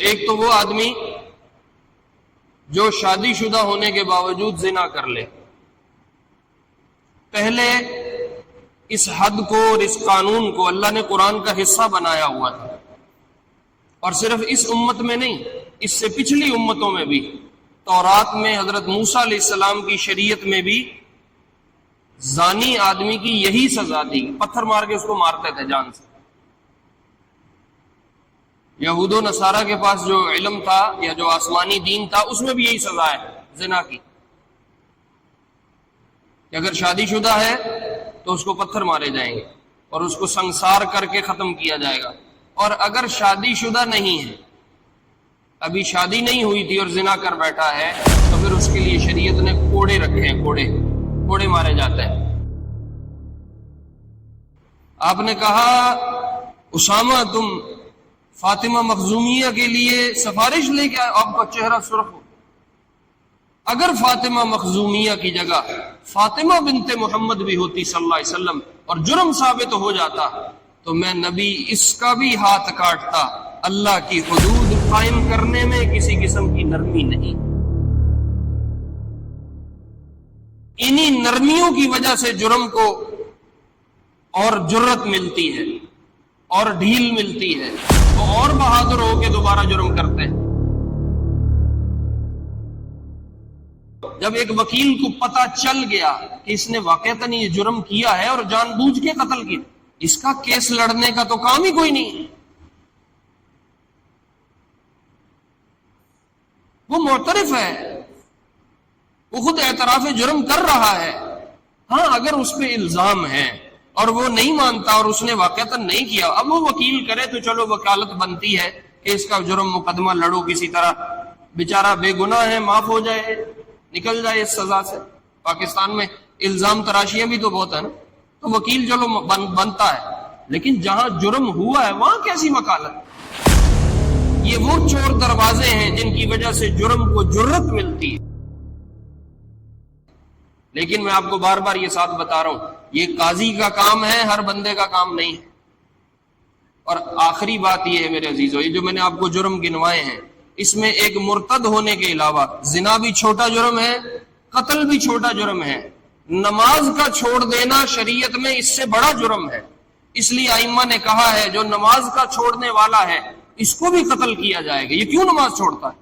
ایک تو وہ آدمی جو شادی شدہ ہونے کے باوجود زنا کر لے، پہلے اس حد کو اور اس قانون کو اللہ نے قرآن کا حصہ بنایا ہوا تھا، اور صرف اس امت میں نہیں، اس سے پچھلی امتوں میں بھی، تورات میں حضرت موسیٰ علیہ السلام کی شریعت میں بھی زانی آدمی کی یہی سزا تھی، پتھر مار کے اس کو مارتے تھے جان سے۔ یہود و نصارہ کے پاس جو علم تھا یا جو آسمانی دین تھا اس میں بھی یہی سزا ہے زنا کی، کہ اگر شادی شدہ ہے تو اس کو پتھر مارے جائیں گے اور اس کو سنسار کر کے ختم کیا جائے گا، اور اگر شادی شدہ نہیں ہے، ابھی شادی نہیں ہوئی تھی اور زنا کر بیٹھا ہے، تو پھر اس کے لیے شریعت نے کوڑے رکھے ہیں، کوڑے مارے جاتے ہیں۔ آپ نے کہا اسامہ تم فاطمہ مخزومیہ کے لیے سفارش لے کے آپ کا چہرہ سرخ ہو، اگر فاطمہ مخزومیہ کی جگہ فاطمہ بنت محمد بھی ہوتی صلی اللہ علیہ وسلم اور جرم ثابت ہو جاتا تو میں نبی اس کا بھی ہاتھ کاٹتا۔ اللہ کی حدود قائم کرنے میں کسی قسم کی نرمی نہیں، انہی نرمیوں کی وجہ سے جرم کو اور جرت ملتی ہے اور ڈھیل ملتی ہے، تو اور بہادر ہو کے دوبارہ جرم کرتے ہیں۔ جب ایک وکیل کو پتا چل گیا کہ اس نے واقعتاً یہ جرم کیا ہے اور جان بوجھ کے قتل کیا، اس کا کیس لڑنے کا تو کام ہی کوئی نہیں ہے، وہ معترف ہے، وہ خود اعتراف جرم کر رہا ہے۔ ہاں اگر اس پہ الزام ہے اور وہ نہیں مانتا اور اس نے واقعتاً نہیں کیا، اب وہ وکیل کرے تو چلو وکالت بنتی ہے کہ اس کا جرم مقدمہ لڑو کسی طرح، بیچارہ بے گناہ ہے، معاف ہو جائے، نکل جائے اس سزا سے۔ پاکستان میں الزام تراشیاں بھی تو بہت ہیں نا، تو وکیل چلو بنتا ہے، لیکن جہاں جرم ہوا ہے وہاں کیسی وکالت؟ یہ وہ چور دروازے ہیں جن کی وجہ سے جرم کو جرت ملتی ہے۔ لیکن میں آپ کو بار بار یہ ساتھ بتا رہا ہوں، یہ قاضی کا کام ہے، ہر بندے کا کام نہیں ہے۔ اور آخری بات یہ ہے میرے عزیزو، یہ جو میں نے آپ کو جرم گنوائے ہیں، اس میں ایک مرتد ہونے کے علاوہ زنا بھی چھوٹا جرم ہے، قتل بھی چھوٹا جرم ہے، نماز کا چھوڑ دینا شریعت میں اس سے بڑا جرم ہے۔ اس لیے ائمہ نے کہا ہے جو نماز کا چھوڑنے والا ہے اس کو بھی قتل کیا جائے گا۔ یہ کیوں نماز چھوڑتا ہے؟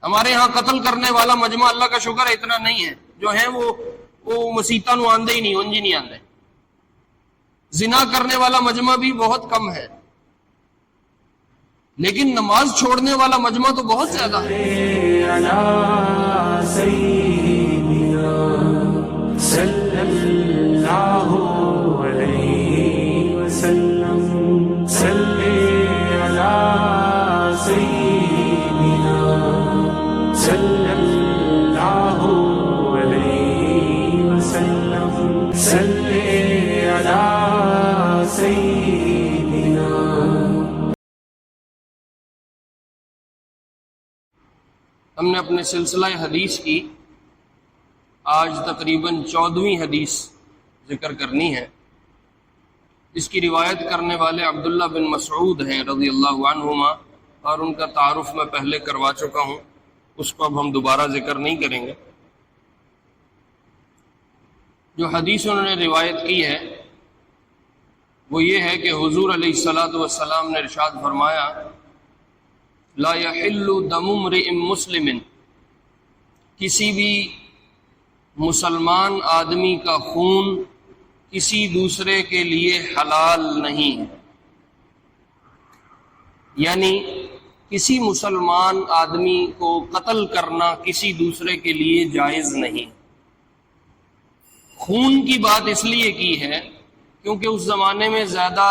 ہمارے ہاں قتل کرنے والا مجمع اللہ کا شکر ہے اتنا نہیں ہے، جو ہیں وہ مسیطہ نو آندے ہی نہیں، انجی نہیں آندے۔ زنا کرنے والا مجمع بھی بہت کم ہے، لیکن نماز چھوڑنے والا مجمع تو بہت زیادہ ہے۔ صلی اللہ علیہ وسلم، صلی علی سیدنا، صلی اللہ علیہ وسلم، صلی علی سیدنا۔ ہم نے اپنے سلسلہ حدیث کی آج تقریباً 14ویں حدیث ذکر کرنی ہے۔ اس کی روایت کرنے والے عبداللہ بن مسعود ہیں رضی اللہ عنہما، اور ان کا تعارف میں پہلے کروا چکا ہوں، اس کو اب ہم دوبارہ ذکر نہیں کریں گے۔ جو حدیث انہوں نے روایت کی ہے وہ یہ ہے کہ حضور علیہ الصلوۃ والسلام نے ارشاد فرمایا، لا یحل دم امرئ مسلم، کسی بھی مسلمان آدمی کا خون کسی دوسرے کے لیے حلال نہیں ہے، یعنی کسی مسلمان آدمی کو قتل کرنا کسی دوسرے کے لیے جائز نہیں۔ خون کی بات اس لیے کی ہے کیونکہ اس زمانے میں زیادہ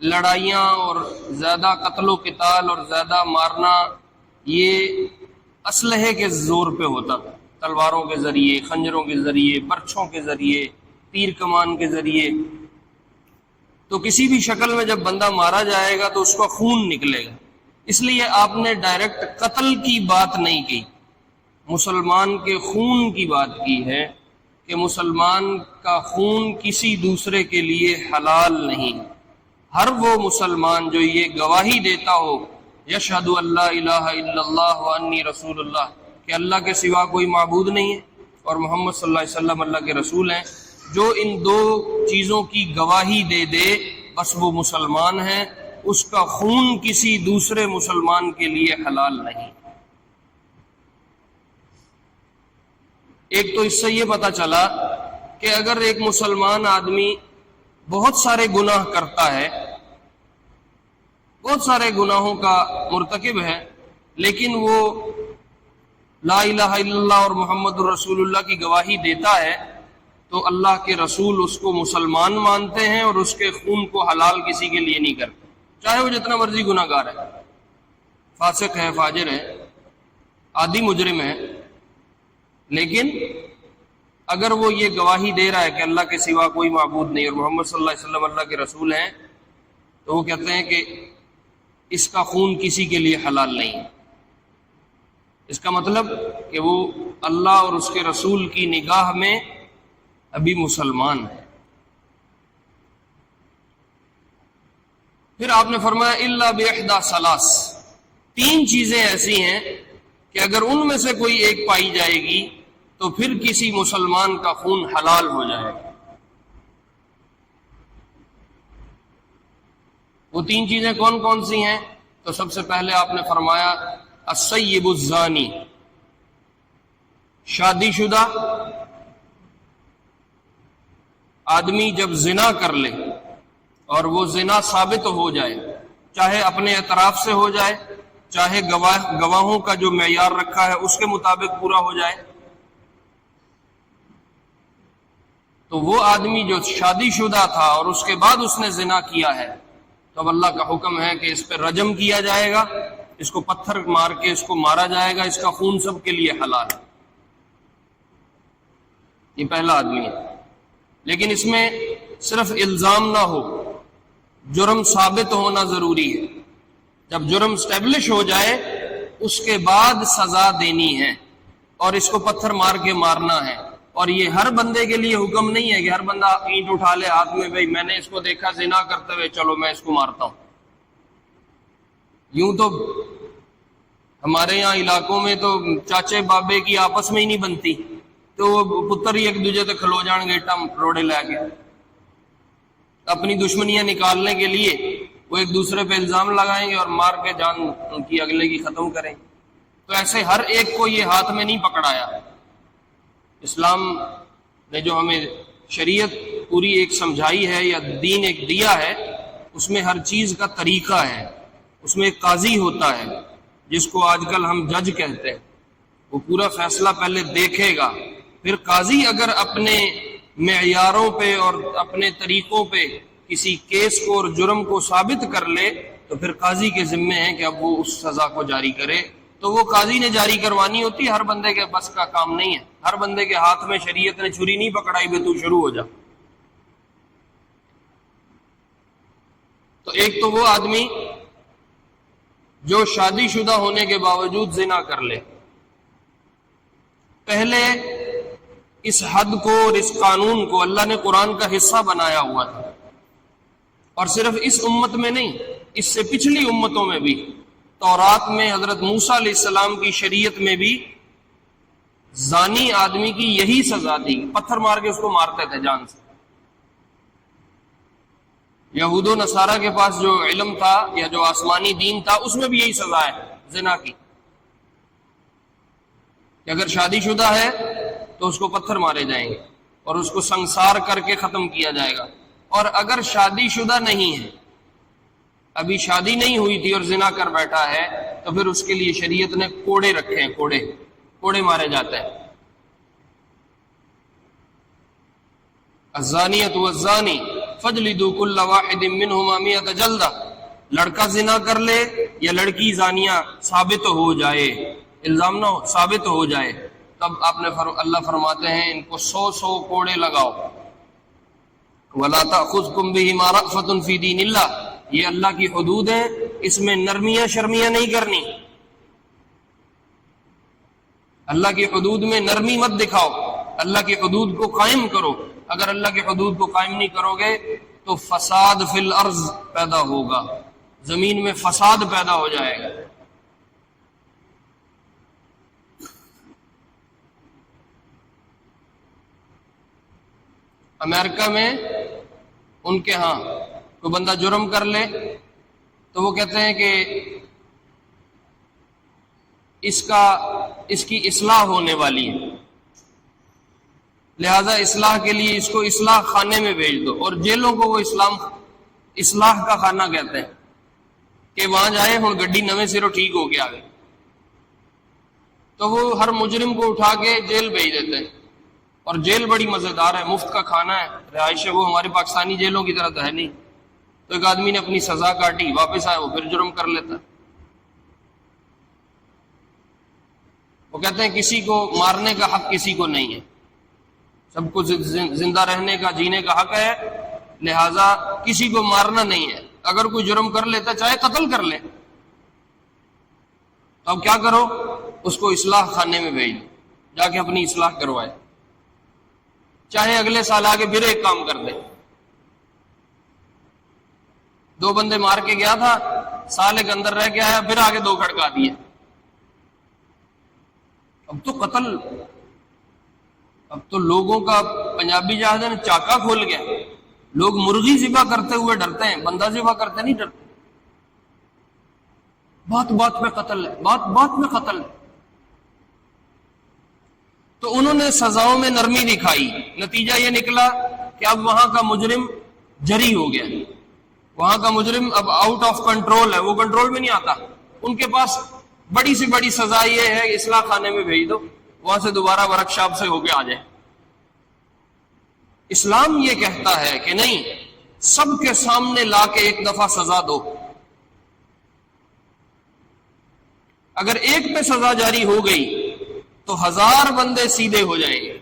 لڑائیاں اور زیادہ قتل و قتال اور زیادہ مارنا یہ اسلحے کے زور پہ ہوتا تھا، تلواروں کے ذریعے، خنجروں کے ذریعے، برچھوں کے ذریعے، تیر کمان کے ذریعے۔ تو کسی بھی شکل میں جب بندہ مارا جائے گا تو اس کا خون نکلے گا، اس لیے آپ نے ڈائریکٹ قتل کی بات نہیں کی، مسلمان کے خون کی بات کی ہے کہ مسلمان کا خون کسی دوسرے کے لیے حلال نہیں۔ ہر وہ مسلمان جو یہ گواہی دیتا ہو یشہد اللہ الہ الا اللہ وانی رسول اللہ کہ اللہ کے سوا کوئی معبود نہیں ہے اور محمد صلی اللہ علیہ وسلم اللہ کے رسول ہیں، جو ان دو چیزوں کی گواہی دے دے بس وہ مسلمان ہے، اس کا خون کسی دوسرے مسلمان کے لیے حلال نہیں۔ ایک تو اس سے یہ پتہ چلا کہ اگر ایک مسلمان آدمی بہت سارے گناہ کرتا ہے، بہت سارے گناہوں کا مرتکب ہے، لیکن وہ لا الہ الا اللہ اور محمد الرسول اللہ کی گواہی دیتا ہے، تو اللہ کے رسول اس کو مسلمان مانتے ہیں اور اس کے خون کو حلال کسی کے لیے نہیں کرتے، چاہے وہ جتنا مرضی گناہ گار ہے، فاسق ہے، فاجر ہے، عادی مجرم ہے، لیکن اگر وہ یہ گواہی دے رہا ہے کہ اللہ کے سوا کوئی معبود نہیں اور محمد صلی اللہ علیہ وسلم اللہ کے رسول ہیں، تو وہ کہتے ہیں کہ اس کا خون کسی کے لیے حلال نہیں ہے۔ اس کا مطلب کہ وہ اللہ اور اس کے رسول کی نگاہ میں ابھی مسلمان ہے۔ پھر آپ نے فرمایا الا باحدى ثلاث، تین چیزیں ایسی ہیں کہ اگر ان میں سے کوئی ایک پائی جائے گی تو پھر کسی مسلمان کا خون حلال ہو جائے گا۔ وہ تین چیزیں کون کون سی ہیں؟ تو سب سے پہلے آپ نے فرمایا السیب الزانی، شادی شدہ آدمی جب زنا کر لے اور وہ زنا ثابت ہو جائے، چاہے اپنے اعتراف سے ہو جائے، چاہے گواہوں کا جو معیار رکھا ہے اس کے مطابق پورا ہو جائے، تو وہ آدمی جو شادی شدہ تھا اور اس کے بعد اس نے زنا کیا ہے، تو اب اللہ کا حکم ہے کہ اس پہ رجم کیا جائے گا، اس کو پتھر مار کے اس کو مارا جائے گا، اس کا خون سب کے لیے حلال ہے۔ یہ پہلا آدمی ہے، لیکن اس میں صرف الزام نہ ہو، جرم ثابت ہونا ضروری ہے۔ جب جرم اسٹیبلش ہو جائے اس کے بعد سزا دینی ہے اور اس کو پتھر مار کے مارنا ہے۔ اور یہ ہر بندے کے لیے حکم نہیں ہے کہ ہر بندہ اینٹ اٹھا لے ہاتھ میں، بھئی میں نے اس کو دیکھا زنا کرتے ہوئے، چلو میں اس کو مارتا ہوں۔ یوں تو ہمارے یہاں علاقوں میں تو چاچے بابے کی آپس میں ہی نہیں بنتی، تو وہ پتر ہی ایک دوجے تے کھلو جان گے ٹم روڑے لے کے، اپنی دشمنیاں نکالنے کے لیے وہ ایک دوسرے پہ الزام لگائیں گے اور مار کے جان ان کی اگلے کی ختم کریں۔ تو ایسے ہر ایک کو یہ ہاتھ میں نہیں پکڑایا۔ اسلام نے جو ہمیں شریعت پوری ایک سمجھائی ہے یا دین ایک دیا ہے، اس میں ہر چیز کا طریقہ ہے۔ اس میں ایک قاضی ہوتا ہے جس کو آج کل ہم جج کہتے ہیں، وہ پورا فیصلہ پہلے دیکھے گا، پھر قاضی اگر اپنے معیاروں پہ اور اپنے طریقوں پہ کسی کیس کو اور جرم کو ثابت کر لے تو پھر قاضی کے ذمے ہے کہ اب وہ اس سزا کو جاری کرے۔ تو وہ قاضی نے جاری کروانی ہوتی ہے، ہر بندے کے بس کا کام نہیں ہے۔ ہر بندے کے ہاتھ میں شریعت نے چھری نہیں پکڑائی بے تو شروع ہو جا۔ تو ایک تو وہ آدمی جو شادی شدہ ہونے کے باوجود زنا کر لے، پہلے اس حد کو اور اس قانون کو اللہ نے قرآن کا حصہ بنایا ہوا تھا، اور صرف اس امت میں نہیں، اس سے پچھلی امتوں میں بھی، تورات میں حضرت موسیٰ علیہ السلام کی شریعت میں بھی زانی آدمی کی یہی سزا تھی، پتھر مار کے اس کو مارتے تھے جان سے۔ یہود و نصارہ کے پاس جو علم تھا یا جو آسمانی دین تھا، اس میں بھی یہی سزا ہے زنا کی، کہ اگر شادی شدہ ہے تو اس کو پتھر مارے جائیں گے اور اس کو سنسار کر کے ختم کیا جائے گا۔ اور اگر شادی شدہ نہیں ہے، ابھی شادی نہیں ہوئی تھی اور زنا کر بیٹھا ہے، تو پھر اس کے لیے شریعت نے کوڑے رکھے ہیں، کوڑے مارے جاتے ہیں۔ الزانیۃ والزانی فاجلدوا کل واحد منہما 100 جلدہ، لڑکا زنا کر لے یا لڑکی زانیہ ثابت ہو جائے، الزام نہ ہو، ثابت ہو جائے، تب آپ نے اللہ فرماتے ہیں ان کو 100 کوڑے لگاؤ۔ وَلَا تَأْخُذْكُمْ بِهِمَا رَأْفَةٌ فِي دِينِ اللَّهِ، یہ اللہ کی حدود ہیں، اس میں نرمیاں شرمیاں نہیں کرنی۔ اللہ کی حدود میں نرمی مت دکھاؤ، اللہ کی حدود کو قائم کرو۔ اگر اللہ کی حدود کو قائم نہیں کرو گے تو فساد فی الارض پیدا ہوگا، زمین میں فساد پیدا ہو جائے گا۔ امریکہ میں ان کے ہاں کوئی بندہ جرم کر لے تو وہ کہتے ہیں کہ اس کی اصلاح ہونے والی ہے، لہذا اصلاح کے لیے اس کو اصلاح خانے میں بھیج دو، اور جیلوں کو وہ اصلاح کا خانہ کہتے ہیں کہ وہاں جائے ہوں گڈی نویں سروں ٹھیک ہو کے آگے، تو وہ ہر مجرم کو اٹھا کے جیل بھیج دیتے ہیں، اور جیل بڑی مزیدار ہے، مفت کا کھانا ہے، رہائش ہے، وہ ہمارے پاکستانی جیلوں کی طرح تو ہے نہیں۔ تو ایک آدمی نے اپنی سزا کاٹی، واپس آئے، وہ پھر جرم کر لیتا ہے۔ وہ کہتے ہیں کسی کو مارنے کا حق کسی کو نہیں ہے، سب کو زندہ رہنے کا، جینے کا حق ہے، لہذا کسی کو مارنا نہیں ہے۔ اگر کوئی جرم کر لیتا چاہے قتل کر لے، تو اب کیا کرو، اس کو اصلاح خانے میں بھیج دو، جا کے اپنی اصلاح کروائے، چاہے اگلے سال آگے پھر ایک کام کر دے۔ 2 بندے مار کے گیا تھا، سال ایک اندر رہ کے آیا، پھر آگے 2 کھڑکا دیے۔ اب تو قتل، اب تو لوگوں کا پنجابی جہاز نے چاکا کھول گیا، لوگ مرغی ذبح کرتے ہوئے ڈرتے ہیں، بندہ ذبح کرتے نہیں ڈرتے۔ بات بات میں قتل ہے، بات بات میں قتل ہے۔ تو انہوں نے سزاؤں میں نرمی دکھائی، نتیجہ یہ نکلا کہ اب وہاں کا مجرم جری ہو گیا، وہاں کا مجرم اب آؤٹ آف کنٹرول ہے، وہ کنٹرول میں نہیں آتا۔ ان کے پاس بڑی سی بڑی سزا یہ ہے کہ اصلاح خانے میں بھیج دو، وہاں سے دوبارہ ورک شاپ سے ہو کے آ جائے۔ اسلام یہ کہتا ہے کہ نہیں، سب کے سامنے لا کے ایک دفعہ سزا دو۔ اگر ایک پہ سزا جاری ہو گئی تو 1000 بندے سیدھے ہو جائیں گے۔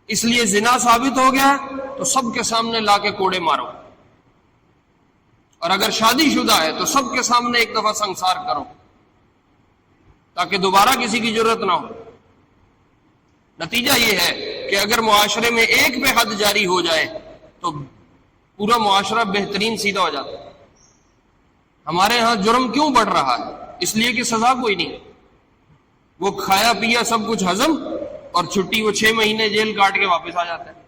اس لیے زنا ثابت ہو گیا تو سب کے سامنے لا کے کوڑے مارو، اور اگر شادی شدہ ہے تو سب کے سامنے ایک دفعہ سنسار کرو، تاکہ دوبارہ کسی کی ضرورت نہ ہو۔ نتیجہ یہ ہے کہ اگر معاشرے میں ایک پہ حد جاری ہو جائے تو پورا معاشرہ بہترین سیدھا ہو جاتا ہے۔ ہمارے ہاں جرم کیوں بڑھ رہا ہے؟ اس لیے کہ سزا کوئی نہیں، وہ کھایا پیا سب کچھ ہضم، اور چھٹی وہ 6 مہینے جیل کاٹ کے واپس آ جاتا ہے،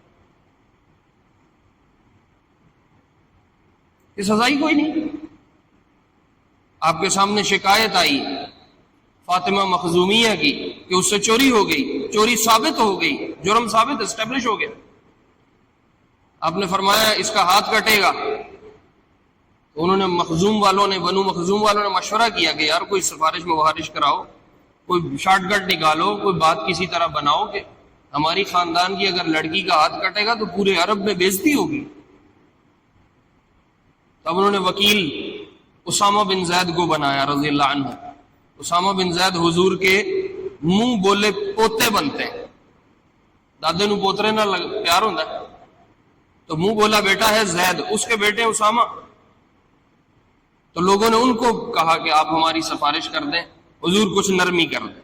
یہ سزا ہی کوئی نہیں۔ آپ کے سامنے شکایت آئی فاطمہ مخزومیہ کی کہ اس سے چوری ہو گئی، چوری ثابت ہو گئی، جرم ثابت اسٹیبلش ہو گیا، آپ نے فرمایا اس کا ہاتھ کٹے گا۔ انہوں نے بنو مخزوم والوں نے مشورہ کیا کہ یار کوئی سفارش مفارش کراؤ، کوئی شارٹ کٹ نکالو، کوئی بات کسی طرح بناؤ کہ ہماری خاندان کی اگر لڑکی کا ہاتھ کٹے گا تو پورے عرب میں بےزتی ہوگی۔ تب انہوں نے وکیل اسامہ بن زید کو بنایا رضی اللہ عنہ۔ اسامہ بن زید حضور کے منہ بولے پوتے بنتے ہیں، دادے نو پوترے نہ پیار ہوتا ہے، تو منہ بولا بیٹا ہے زید، اس کے بیٹے اسامہ۔ تو لوگوں نے ان کو کہا کہ آپ ہماری سفارش کر دیں، حضور کچھ نرمی کر دیں،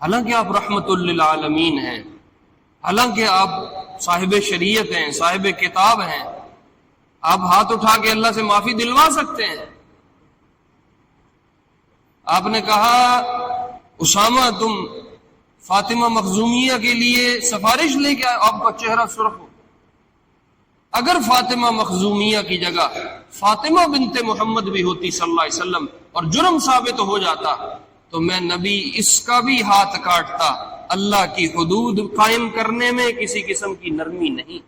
حالانکہ آپ رحمت للعالمین ہیں، حالانکہ آپ صاحب شریعت ہیں، صاحب کتاب ہیں، آپ ہاتھ اٹھا کے اللہ سے معافی دلوا سکتے ہیں۔ آپ نے کہا اسامہ تم فاطمہ مخزومیہ کے لیے سفارش لے کے آئے، آپ کا چہرہ سرخ ہو۔ اگر فاطمہ مخزومیہ کی جگہ فاطمہ بنت محمد بھی ہوتی صلی اللہ علیہ وسلم اور جرم ثابت ہو جاتا تو میں نبی اس کا بھی ہاتھ کاٹتا۔ اللہ کی حدود قائم کرنے میں کسی قسم کی نرمی نہیں،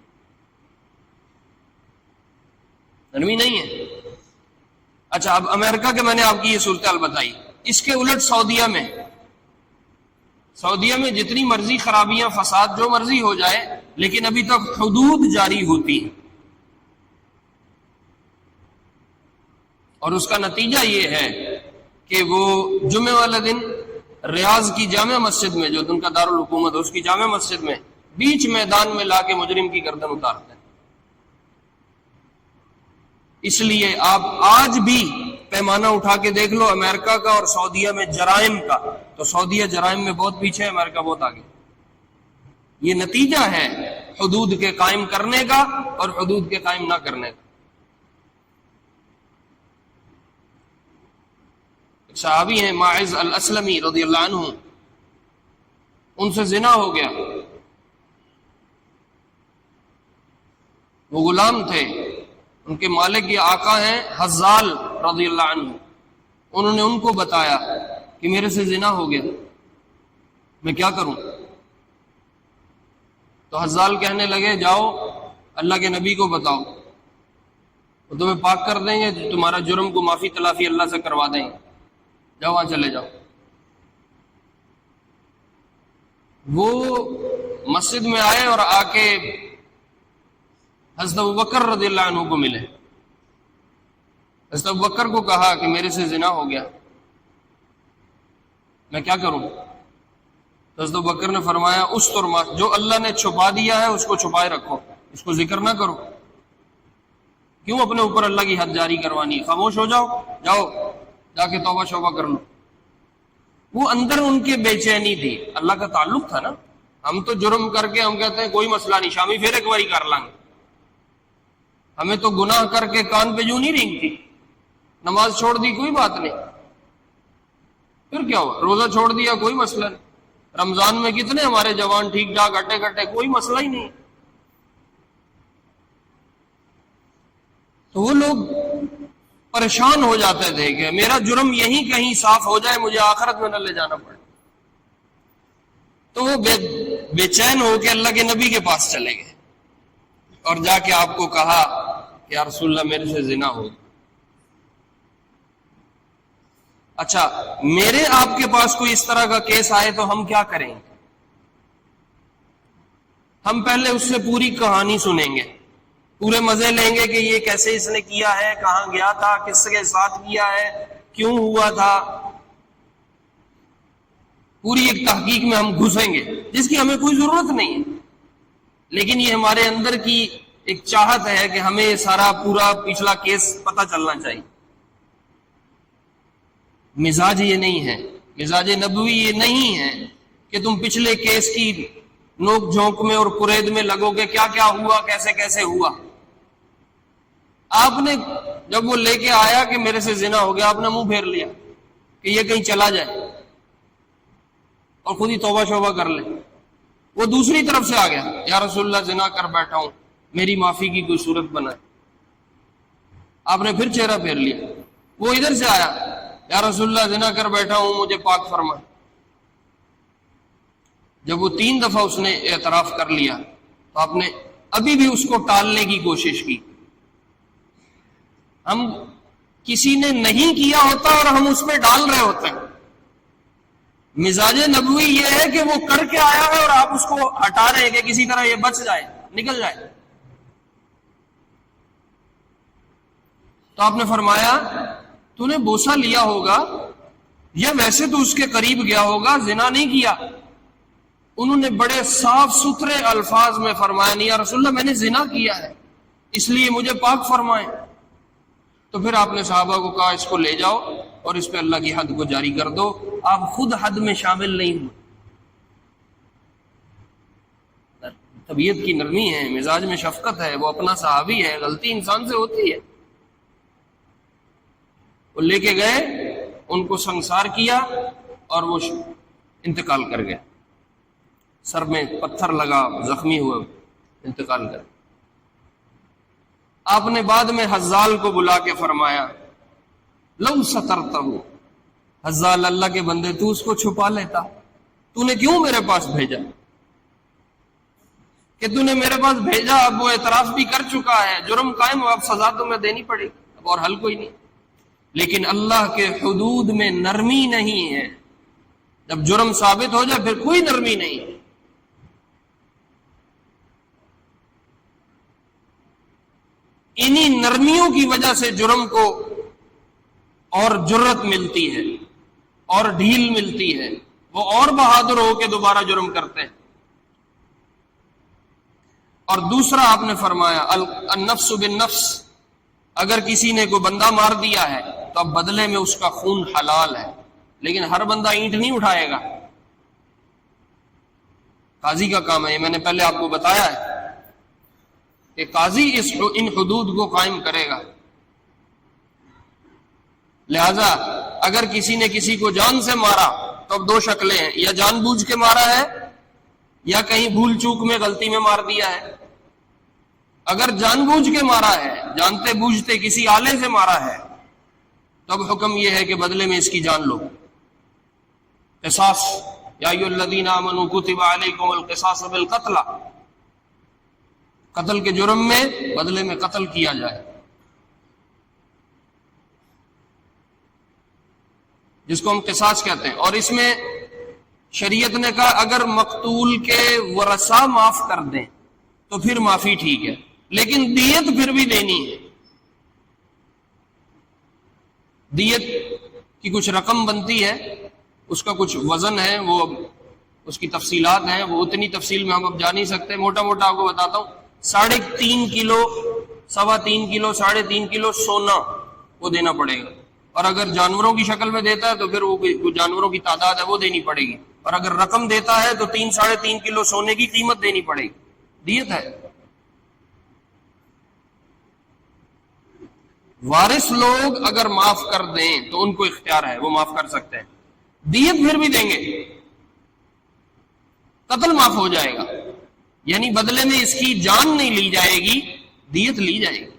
نرمی نہیں ہے۔ اچھا، اب امریکہ کے میں نے آپ کی یہ صورتحال بتائی، اس کے الٹ سعودیہ میں جتنی مرضی خرابیاں، فساد جو مرضی ہو جائے، لیکن ابھی تک حدود جاری ہوتی ہیں، اور اس کا نتیجہ یہ ہے کہ وہ جمعے والے دن ریاض کی جامع مسجد میں، جو ان کا دارالحکومت ہے، اس کی جامع مسجد میں بیچ میدان میں لا کے مجرم کی گردن اتارتے ہیں۔ اس لیے آپ آج بھی پیمانہ اٹھا کے دیکھ لو امریکہ کا اور سعودیہ میں جرائم کا، تو سعودیہ جرائم میں بہت پیچھے ہے، امریکہ بہت آگے۔ یہ نتیجہ ہے حدود کے قائم کرنے کا اور حدود کے قائم نہ کرنے کا۔ ایک صحابی ہیں ماعز الاسلمی رضی اللہ عنہ، ان سے زنا ہو گیا، وہ غلام تھے، ان کے مالک یہ آقا ہیں حزال رضی اللہ عنہ، انہوں نے ان کو بتایا کہ میرے سے زنا ہو گیا، میں کیا کروں؟ تو حزال کہنے لگے جاؤ اللہ کے نبی کو بتاؤ، وہ تمہیں پاک کر دیں گے، تمہارا جرم کو معافی تلافی اللہ سے کروا دیں گے، جاؤ وہاں چلے جاؤ۔ وہ مسجد میں آئے اور آ کے حضرت ابوبکر رضی اللہ عنہ کو ملے، حضرت ابوبکر کو کہا کہ میرے سے زنا ہو گیا، میں کیا کروں؟ تو حضرت ابوبکر نے فرمایا استر ما، جو اللہ نے چھپا دیا ہے اس کو چھپائے رکھو، اس کو ذکر نہ کرو، کیوں اپنے اوپر اللہ کی حد جاری کروانی، خاموش ہو جاؤ، جاؤ جا کے توبہ شوبہ کر لو۔ وہ اندر ان کے بے چینی تھی، اللہ کا تعلق تھا نا، ہم تو جرم کر کے ہم کہتے ہیں کوئی مسئلہ نہیں، شامی پھر ایک باری کر لیں گے، ہمیں تو گناہ کر کے کان پہ جوں نہیں رینگتی، نماز چھوڑ دی کوئی بات نہیں، پھر کیا ہوا، روزہ چھوڑ دیا کوئی مسئلہ نہیں، رمضان میں کتنے ہمارے جوان ٹھیک ٹھاک اٹے کٹے، کوئی مسئلہ ہی نہیں۔ تو وہ لوگ پریشان ہو جاتے تھے کہ میرا جرم یہیں کہیں صاف ہو جائے، مجھے آخرت میں نہ لے جانا پڑے، تو وہ بے چین ہو کے اللہ کے نبی کے پاس چلے گئے اور جا کے آپ کو کہا کہ یا رسول اللہ میرے سے زنا ہو۔ اچھا میرے آپ کے پاس کوئی اس طرح کا کیس آئے تو ہم کیا کریں گے؟ ہم پہلے اس سے پوری کہانی سنیں گے، پورے مزے لیں گے کہ یہ کیسے اس نے کیا ہے، کہاں گیا تھا، کس کے ساتھ کیا ہے، کیوں ہوا تھا، پوری ایک تحقیق میں ہم گھسیں گے جس کی ہمیں کوئی ضرورت نہیں ہے، لیکن یہ ہمارے اندر کی ایک چاہت ہے کہ ہمیں سارا پورا پچھلا کیس پتہ چلنا چاہیے۔ مزاج یہ نہیں ہے، مزاج نبوی یہ نہیں ہے کہ تم پچھلے کیس کی نوک جھونک میں اور قرید میں لگو گے کیا کیا ہوا، کیسے کیسے ہوا۔ آپ نے جب وہ لے کے آیا کہ میرے سے زنا ہو گیا، آپ نے منہ پھیر لیا کہ یہ کہیں چلا جائے اور خود ہی توبہ شوبہ کر لے۔ وہ دوسری طرف سے آ گیا، یا رسول اللہ زنا کر بیٹھا ہوں، میری معافی کی کوئی صورت بنائے۔ آپ نے پھر چہرہ پھیر لیا۔ وہ ادھر سے آیا، یا رسول اللہ زنا کر بیٹھا ہوں، مجھے پاک فرمائے۔ جب وہ 3 دفعہ اس نے اعتراف کر لیا تو آپ نے ابھی بھی اس کو ٹالنے کی کوشش کی۔ ہم کسی نے نہیں کیا ہوتا اور ہم اس پہ ڈال رہے ہوتے ہیں۔ مزاج نبوی یہ ہے کہ وہ کر کے آیا ہے اور آپ اس کو ہٹا رہے ہیں کہ کسی طرح یہ بچ جائے، نکل جائے۔ تو آپ نے فرمایا تو نے بوسہ لیا ہوگا یا ویسے تو اس کے قریب گیا ہوگا، زنا نہیں کیا۔ انہوں نے بڑے صاف ستھرے الفاظ میں فرمایا نہیں یا رسول اللہ میں نے زنا کیا ہے، اس لیے مجھے پاک فرمائیں۔ تو پھر آپ نے صحابہ کو کہا اس کو لے جاؤ اور اس پہ اللہ کی حد کو جاری کر دو، آپ خود حد میں شامل نہیں ہوئے۔ طبیعت کی نرمی ہے، مزاج میں شفقت ہے، وہ اپنا صحابی ہے، غلطی انسان سے ہوتی ہے۔ وہ لے کے گئے، ان کو سنسار کیا اور وہ انتقال کر گئے، سر میں پتھر لگا، زخمی ہوئے، انتقال کر گئے۔ آپ نے بعد میں حزال کو بلا کے فرمایا لو سترتہ، حزال اللہ کے بندے تو اس کو چھپا لیتا، تو نے کیوں میرے پاس بھیجا؟ کہ تو نے میرے پاس بھیجا، اب وہ اعتراف بھی کر چکا ہے، جرم قائم، اب سزا تو میں دینی پڑے گی، اب اور حل کوئی نہیں۔ لیکن اللہ کے حدود میں نرمی نہیں ہے، جب جرم ثابت ہو جائے پھر کوئی نرمی نہیں ہے۔ انہی نرمیوں کی وجہ سے جرم کو اور جرت ملتی ہے اور ڈھیل ملتی ہے، وہ اور بہادر ہو کے دوبارہ جرم کرتے ہیں۔ اور دوسرا آپ نے فرمایا النفس بالنفس، اگر کسی نے کوئی بندہ مار دیا ہے تو اب بدلے میں اس کا خون حلال ہے، لیکن ہر بندہ اینٹ نہیں اٹھائے گا، قاضی کا کام ہے، یہ میں نے پہلے آپ کو بتایا ہے کہ قاضی ان حدود کو قائم کرے گا۔ لہذا اگر کسی نے کسی کو جان سے مارا تو اب دو شکلیں ہیں، یا جان بوجھ کے مارا ہے یا کہیں بھول چوک میں غلطی میں مار دیا ہے۔ اگر جان بوجھ کے مارا ہے، جانتے بوجھتے کسی آلے سے مارا ہے، تو اب حکم یہ ہے کہ بدلے میں اس کی جان لو۔ قصاص، یا ایھا الذین آمنوا کتب علیکم القصاص بالقتل، قتل کے جرم میں بدلے میں قتل کیا جائے، جس کو ہم قصاص کہتے ہیں۔ اور اس میں شریعت نے کہا اگر مقتول کے ورثاء معاف کر دیں تو پھر معافی ٹھیک ہے، لیکن دیت پھر بھی دینی ہے۔ دیت کی کچھ رقم بنتی ہے، اس کا کچھ وزن ہے، وہ اس کی تفصیلات ہیں، وہ اتنی تفصیل میں ہم اب جا نہیں سکتے، موٹا موٹا آپ کو بتاتا ہوں۔ 3.5 کلو، 3.25 کلو، 3.5 کلو سونا وہ دینا پڑے گا، اور اگر جانوروں کی شکل میں دیتا ہے تو پھر وہ جانوروں کی تعداد ہے وہ دینی پڑے گی، اور اگر رقم دیتا ہے تو 3-3.5 کلو سونے کی قیمت دینی پڑے گی، دیت ہے۔ وارث لوگ اگر معاف کر دیں تو ان کو اختیار ہے، وہ معاف کر سکتے ہیں، دیت پھر بھی دیں گے، قتل معاف ہو جائے گا، یعنی بدلے میں اس کی جان نہیں لی جائے گی، دیت لی جائے گی۔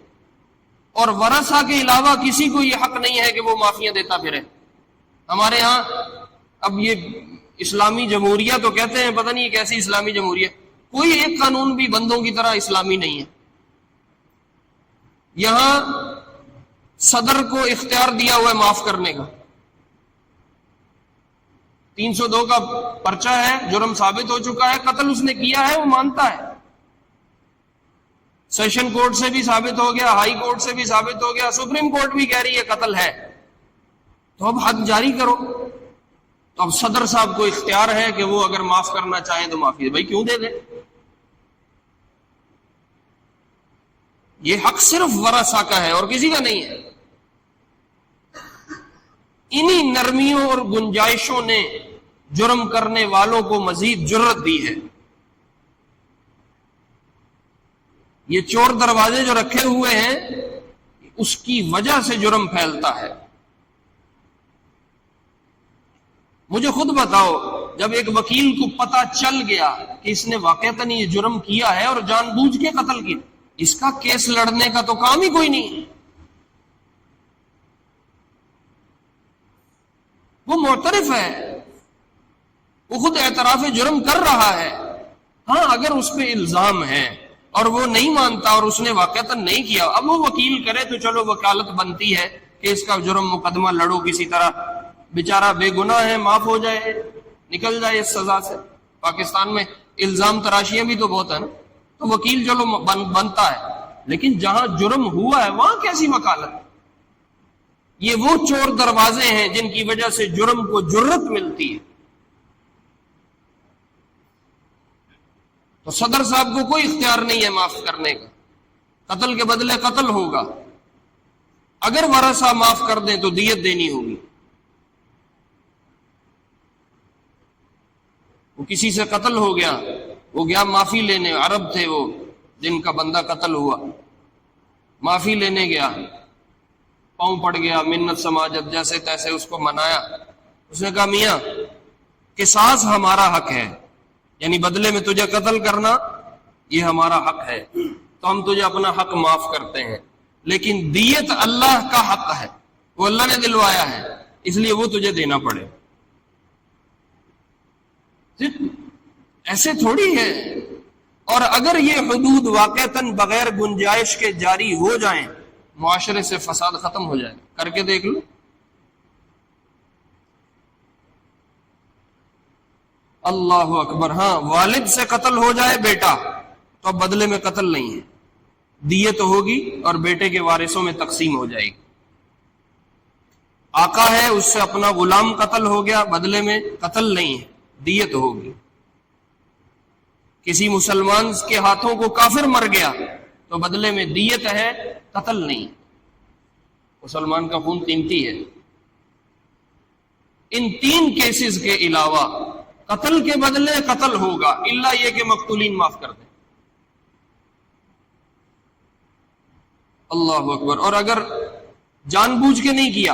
اور ورثہ کے علاوہ کسی کو یہ حق نہیں ہے کہ وہ معافیاں دیتا پھرے۔ ہمارے ہاں اب یہ اسلامی جمہوریہ تو کہتے ہیں، پتہ نہیں یہ کیسی اسلامی جمہوریہ، کوئی ایک قانون بھی بندوں کی طرح اسلامی نہیں ہے۔ یہاں صدر کو اختیار دیا ہوا ہے معاف کرنے کا، 302 کا پرچہ ہے، جرم ثابت ہو چکا ہے، قتل اس نے کیا ہے، وہ مانتا ہے، سیشن کورٹ سے بھی ثابت ہو گیا، ہائی کورٹ سے بھی ثابت ہو گیا، سپریم کورٹ بھی کہہ رہی ہے قتل ہے، تو اب حد جاری کرو۔ تو اب صدر صاحب کو اختیار ہے کہ وہ اگر معاف کرنا چاہیں تو معافی دے، بھائی کیوں دے دیں؟ یہ حق صرف ورثہ کا ہے اور کسی کا نہیں ہے۔ انہی نرمیوں اور گنجائشوں نے جرم کرنے والوں کو مزید جرت دی ہے۔ یہ چور دروازے جو رکھے ہوئے ہیں، اس کی وجہ سے جرم پھیلتا ہے۔ مجھے خود بتاؤ، جب ایک وکیل کو پتا چل گیا کہ اس نے واقعتاً یہ جرم کیا ہے اور جان بوجھ کے قتل کیا، اس کا کیس لڑنے کا تو کام ہی کوئی نہیں، وہ معترف ہے، وہ خود اعتراف جرم کر رہا ہے۔ ہاں اگر اس پہ الزام ہے اور وہ نہیں مانتا اور اس نے واقعتاً نہیں کیا، اب وہ وکیل کرے تو چلو وکالت بنتی ہے کہ اس کا جرم مقدمہ لڑو کسی طرح، بیچارہ بے گناہ ہے، معاف ہو جائے، نکل جائے اس سزا سے۔ پاکستان میں الزام تراشیاں بھی تو بہت ہیں نا، تو وکیل چلو بنتا ہے، لیکن جہاں جرم ہوا ہے وہاں کیسی وکالت؟ یہ وہ چور دروازے ہیں جن کی وجہ سے جرم کو جرت ملتی ہے۔ تو صدر صاحب کو کوئی اختیار نہیں ہے معاف کرنے کا، قتل کے بدلے قتل ہوگا، اگر ورثہ معاف کر دیں تو دیت دینی ہوگی۔ وہ کسی سے قتل ہو گیا، وہ گیا معافی لینے، عرب تھے وہ جن کا بندہ قتل ہوا، معافی لینے گیا، پاؤں پڑ گیا، منت سماجت جیسے تیسے اس کو منایا، اس نے کہا میاں قصاص ہمارا حق ہے، یعنی بدلے میں تجھے قتل کرنا یہ ہمارا حق ہے، تو ہم تجھے اپنا حق معاف کرتے ہیں، لیکن دیت اللہ کا حق ہے، وہ اللہ نے دلوایا ہے، اس لیے وہ تجھے دینا پڑے۔ ایسے تھوڑی ہے۔ اور اگر یہ حدود واقعتاً بغیر گنجائش کے جاری ہو جائیں، معاشرے سے فساد ختم ہو جائے، کر کے دیکھ لو۔ اللہ اکبر۔ ہاں والد سے قتل ہو جائے بیٹا تو اب بدلے میں قتل نہیں ہے، دیت ہوگی اور بیٹے کے وارثوں میں تقسیم ہو جائے گی۔ آقا ہے، اس سے اپنا غلام قتل ہو گیا، بدلے میں قتل نہیں ہے، دیت ہوگی۔ کسی مسلمان کے ہاتھوں کو کافر مر گیا تو بدلے میں دیت ہے، قتل نہیں۔ مسلمان کا خون قیمتی ہے۔ ان 3 کیسز کے علاوہ قتل کے بدلے قتل ہوگا، الا یہ کہ مقتولین معاف کر دیں۔ اللہ اکبر. اور اگر جان بوجھ کے نہیں کیا،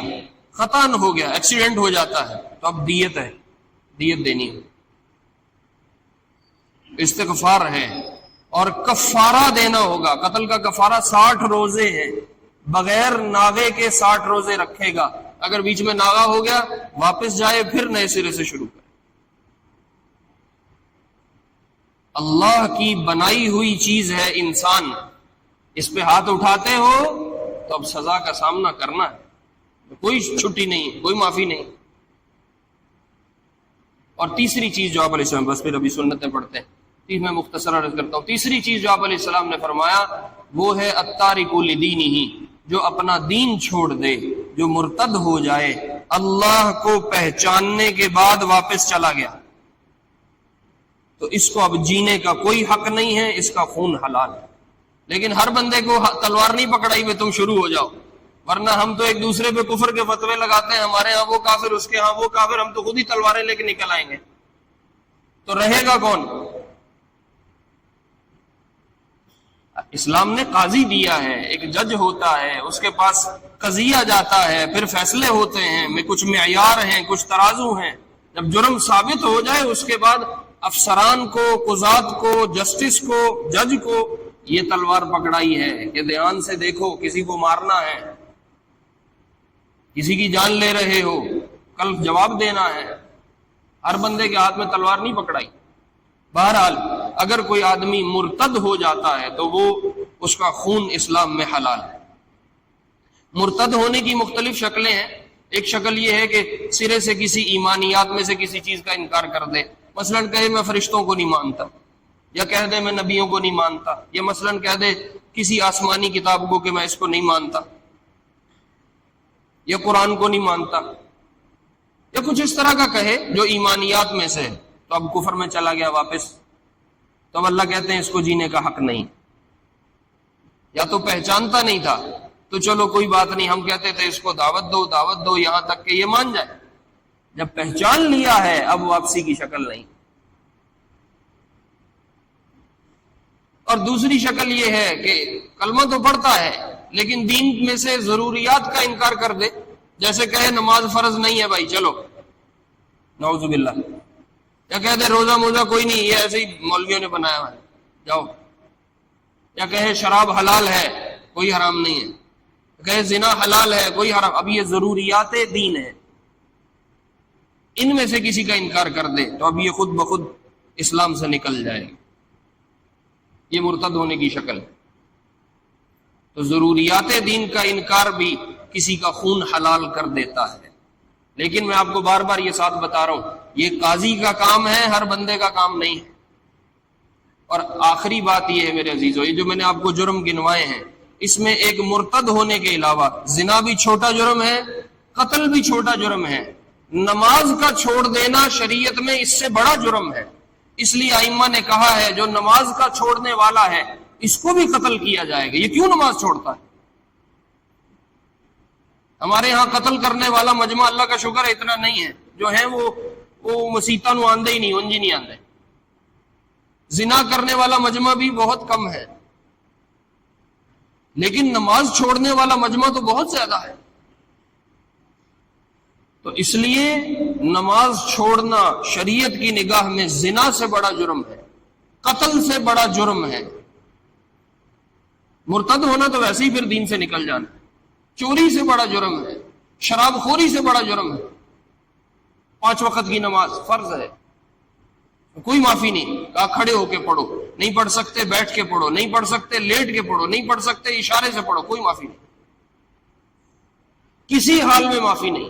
خطا ہو گیا، ایکسیڈنٹ ہو جاتا ہے، تو اب دیت ہے، دیت دینی ہے، استغفار ہے، اور کفارہ دینا ہوگا. قتل کا کفارہ 60 روزے ہیں، بغیر ناغے کے 60 روزے رکھے گا. اگر بیچ میں ناغا ہو گیا واپس جائے، پھر نئے سرے سے شروع کرے. اللہ کی بنائی ہوئی چیز ہے انسان، اس پہ ہاتھ اٹھاتے ہو تو اب سزا کا سامنا کرنا ہے، کوئی چھٹی نہیں، کوئی معافی نہیں. اور تیسری چیز جو آپ علیہ السلام، بس پھر ابھی سنتیں پڑھتے ہیں، میں مختصر عرض کرتا ہوں. تیسری چیز جو آپ علیہ السلام نے فرمایا وہ ہے التارک لدینہ، جو اپنا دین چھوڑ دے، جو مرتد ہو جائے، اللہ کو پہچاننے کے بعد واپس چلا گیا، تو اس کو اب جینے کا کوئی حق نہیں ہے، اس کا خون حلال ہے. لیکن ہر بندے کو تلوار نہیں پکڑائی میں تم شروع ہو جاؤ، ورنہ ہم تو ایک دوسرے پہ کفر کے فتوے لگاتے ہیں، ہمارے ہاں وہ کافر، اس کے ہاں وہ کافر، ہم تو خود ہی تلواریں لے کے نکل آئیں گے، تو رہے گا کون؟ اسلام نے قاضی دیا ہے، ایک جج ہوتا ہے، اس کے پاس قضیہ جاتا ہے، پھر فیصلے ہوتے ہیں، میں کچھ معیار ہیں، کچھ ترازو ہیں. جب جرم ثابت ہو جائے اس کے بعد افسران کو، قضات کو، جسٹس کو، جج کو یہ تلوار پکڑائی ہے کہ دھیان سے دیکھو، کسی کو مارنا ہے، کسی کی جان لے رہے ہو، کل جواب دینا ہے. ہر بندے کے ہاتھ میں تلوار نہیں پکڑائی. بہرحال اگر کوئی آدمی مرتد ہو جاتا ہے تو وہ، اس کا خون اسلام میں حلال ہے. مرتد ہونے کی مختلف شکلیں ہیں. ایک شکل یہ ہے کہ سرے سے کسی ایمانیات میں سے کسی چیز کا انکار کر دے، مثلا کہے میں فرشتوں کو نہیں مانتا، یا کہہ دے میں نبیوں کو نہیں مانتا، یا مثلا کہہ دے کسی آسمانی کتاب کو کہ میں اس کو نہیں مانتا، یا قرآن کو نہیں مانتا، یا کچھ اس طرح کا کہے جو ایمانیات میں سے، تو اب کفر میں چلا گیا واپس. تو اب اللہ کہتے ہیں اس کو جینے کا حق نہیں. یا تو پہچانتا نہیں تھا تو چلو کوئی بات نہیں، ہم کہتے تھے اس کو دعوت دو، دعوت دو، یہاں تک کہ یہ مان جائے. جب پہچان لیا ہے اب واپسی کی شکل نہیں. اور دوسری شکل یہ ہے کہ کلمہ تو پڑھتا ہے لیکن دین میں سے ضروریات کا انکار کر دے، جیسے کہے نماز فرض نہیں ہے بھائی چلو، نعوذ باللہ، یا کہہ دے روزہ موزہ کوئی نہیں، یہ ایسے ہی مولویوں نے بنایا ہے جاؤ، یا کہے شراب حلال ہے کوئی حرام نہیں ہے، کہے زنا حلال ہے کوئی حرام. اب یہ ضروریات دین ہے، ان میں سے کسی کا انکار کر دے تو اب یہ خود بخود اسلام سے نکل جائے گی. یہ مرتد ہونے کی شکل ہے. تو ضروریات دین کا انکار بھی کسی کا خون حلال کر دیتا ہے. لیکن میں آپ کو بار بار یہ ساتھ بتا رہا ہوں، یہ قاضی کا کام ہے، ہر بندے کا کام نہیں ہے. اور آخری بات یہ ہے میرے عزیزو، یہ جو میں نے آپ کو جرم گنوائے ہیں، اس میں ایک مرتد ہونے کے علاوہ زنا بھی چھوٹا جرم ہے، قتل بھی چھوٹا جرم ہے، نماز کا چھوڑ دینا شریعت میں اس سے بڑا جرم ہے. اس لیے ائمہ نے کہا ہے جو نماز کا چھوڑنے والا ہے اس کو بھی قتل کیا جائے گا. یہ کیوں نماز چھوڑتا ہے؟ ہمارے ہاں قتل کرنے والا مجمع اللہ کا شکر ہے اتنا نہیں ہے، جو ہیں وہ مسیطہ نو آندے ہی نہیں، انجی نہیں آندے. زنا کرنے والا مجمع بھی بہت کم ہے، لیکن نماز چھوڑنے والا مجمع تو بہت زیادہ ہے. تو اس لیے نماز چھوڑنا شریعت کی نگاہ میں زنا سے بڑا جرم ہے، قتل سے بڑا جرم ہے. مرتد ہونا تو ویسے ہی پھر دین سے نکل جانا، چوری سے بڑا جرم ہے، شراب خوری سے بڑا جرم ہے. 5 وقت کی نماز فرض ہے، کوئی معافی نہیں. کہا کھڑے ہو کے پڑھو، نہیں پڑھ سکتے بیٹھ کے پڑھو، نہیں پڑھ سکتے لیٹ کے پڑھو، نہیں پڑھ سکتے اشارے سے پڑھو، کوئی معافی نہیں، کسی حال میں معافی نہیں.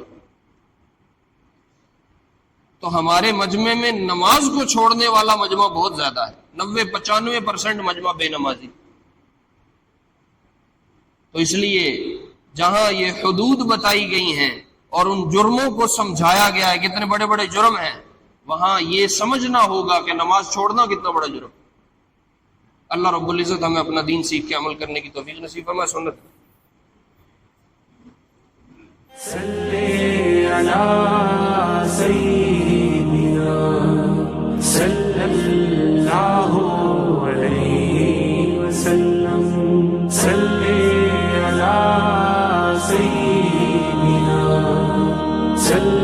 تو ہمارے مجمع میں نماز کو چھوڑنے والا مجمع بہت زیادہ ہے، 90-95% مجمع بے نمازی. تو اس لیے جہاں یہ حدود بتائی گئی ہیں اور ان جرموں کو سمجھایا گیا ہے کتنے بڑے بڑے جرم ہیں، وہاں یہ سمجھنا ہوگا کہ نماز چھوڑنا کتنا بڑا جرم. اللہ رب العزت ہمیں اپنا دین سیکھ کے عمل کرنے کی توفیق نصیب فرمائے. سنت صلی علی سیدنا صلی اللہ علیہ وسلم صلی صلی